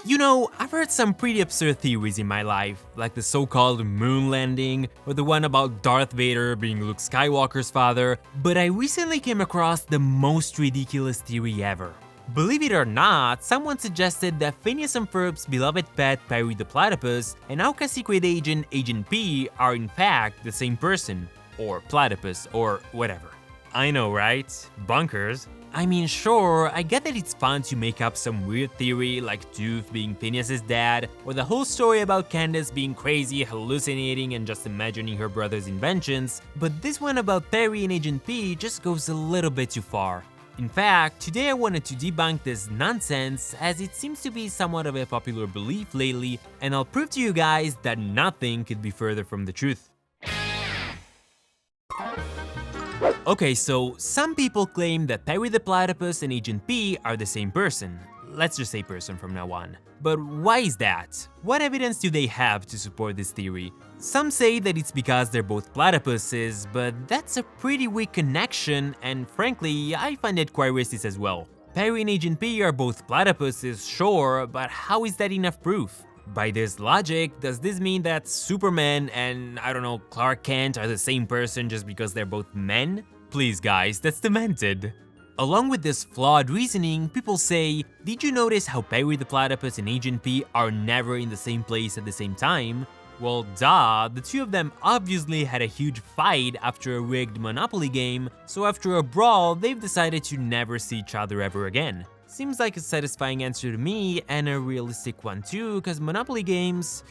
You know, I've heard some pretty absurd theories in my life, like the so-called moon landing, or the one about Darth Vader being Luke Skywalker's father, but I recently came across the most ridiculous theory ever. Believe it or not, someone suggested that Phineas and Ferb's beloved pet Perry the Platypus and Auca's secret agent, Agent P, are in fact the same person, or platypus, or whatever. I know, right? Bunkers. I mean, sure, I get that it's fun to make up some weird theory like Doof being Phineas's dad, or the whole story about Candace being crazy, hallucinating, and just imagining her brother's inventions, but this one about Perry and Agent P just goes a little bit too far. In fact, today I wanted to debunk this nonsense as it seems to be somewhat of a popular belief lately, and I'll prove to you guys that nothing could be further from the truth. Okay, so some people claim that Perry the Platypus and Agent P are the same person. Let's just say person from now on. But why is that? What evidence do they have to support this theory? Some say that it's because they're both platypuses, but that's a pretty weak connection, and frankly, I find it quite racist as well. Perry and Agent P are both platypuses, sure, but how is that enough proof? By this logic, does this mean that Superman and, I don't know, Clark Kent are the same person just because they're both men? Please guys, that's demented. Along with this flawed reasoning, people say, did you notice how Perry the Platypus and Agent P are never in the same place at the same time? Well, duh, the two of them obviously had a huge fight after a rigged Monopoly game, so after a brawl, they've decided to never see each other ever again. Seems like a satisfying answer to me, and a realistic one too, cause Monopoly games,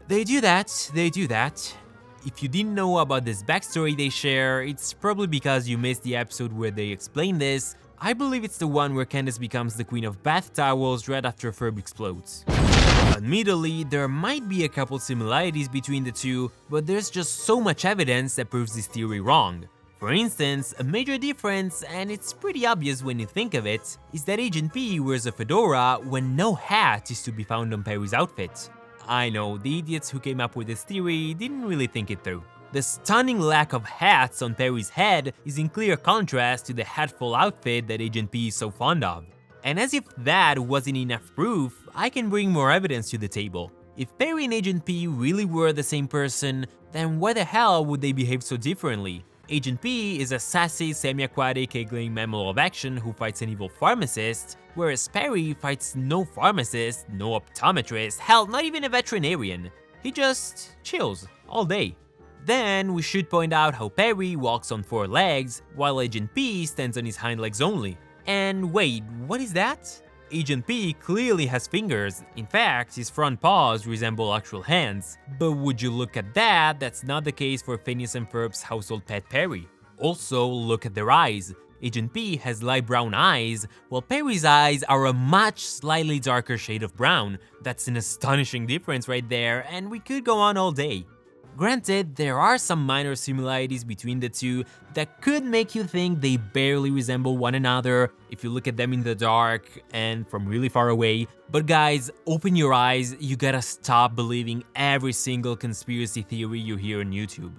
they do that. If you didn't know about this backstory they share, it's probably because you missed the episode where they explain this. I believe it's the one where Candace becomes the queen of bath towels right after Ferb explodes. Admittedly, there might be a couple similarities between the two, but there's just so much evidence that proves this theory wrong. For instance, a major difference, and it's pretty obvious when you think of it, is that Agent P wears a fedora when no hat is to be found on Perry's outfit. I know, the idiots who came up with this theory didn't really think it through. The stunning lack of hats on Perry's head is in clear contrast to the hatful outfit that Agent P is so fond of. And as if that wasn't enough proof, I can bring more evidence to the table. If Perry and Agent P really were the same person, then why the hell would they behave so differently? Agent P is a sassy, semi-aquatic, giggling mammal of action who fights an evil pharmacist, whereas Perry fights no pharmacist, no optometrist, hell, not even a veterinarian. He just chills all day. Then we should point out how Perry walks on 4 legs, while Agent P stands on his hind legs only. And wait, what is that? Agent P clearly has fingers. In fact, his front paws resemble actual hands. But would you look at that, that's not the case for Phineas and Ferb's household pet Perry. Also, look at their eyes. Agent P has light brown eyes, while Perry's eyes are a much slightly darker shade of brown. That's an astonishing difference right there, and we could go on all day. Granted, there are some minor similarities between the two that could make you think they barely resemble one another if you look at them in the dark and from really far away. But guys, open your eyes, you gotta stop believing every single conspiracy theory you hear on YouTube.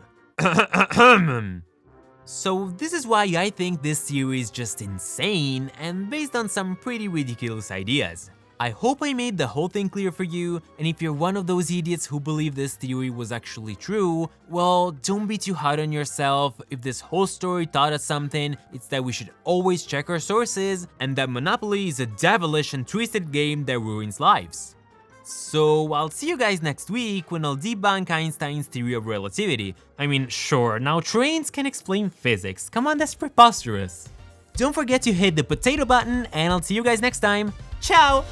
So this is why I think this theory is just insane and based on some pretty ridiculous ideas. I hope I made the whole thing clear for you, and if you're one of those idiots who believe this theory was actually true, well, don't be too hard on yourself. If this whole story taught us something, it's that we should always check our sources, and that Monopoly is a devilish and twisted game that ruins lives. So I'll see you guys next week when I'll debunk Einstein's theory of relativity. I mean, sure, now trains can explain physics. Come on, that's preposterous. Don't forget to hit the potato button, and I'll see you guys next time. Ciao!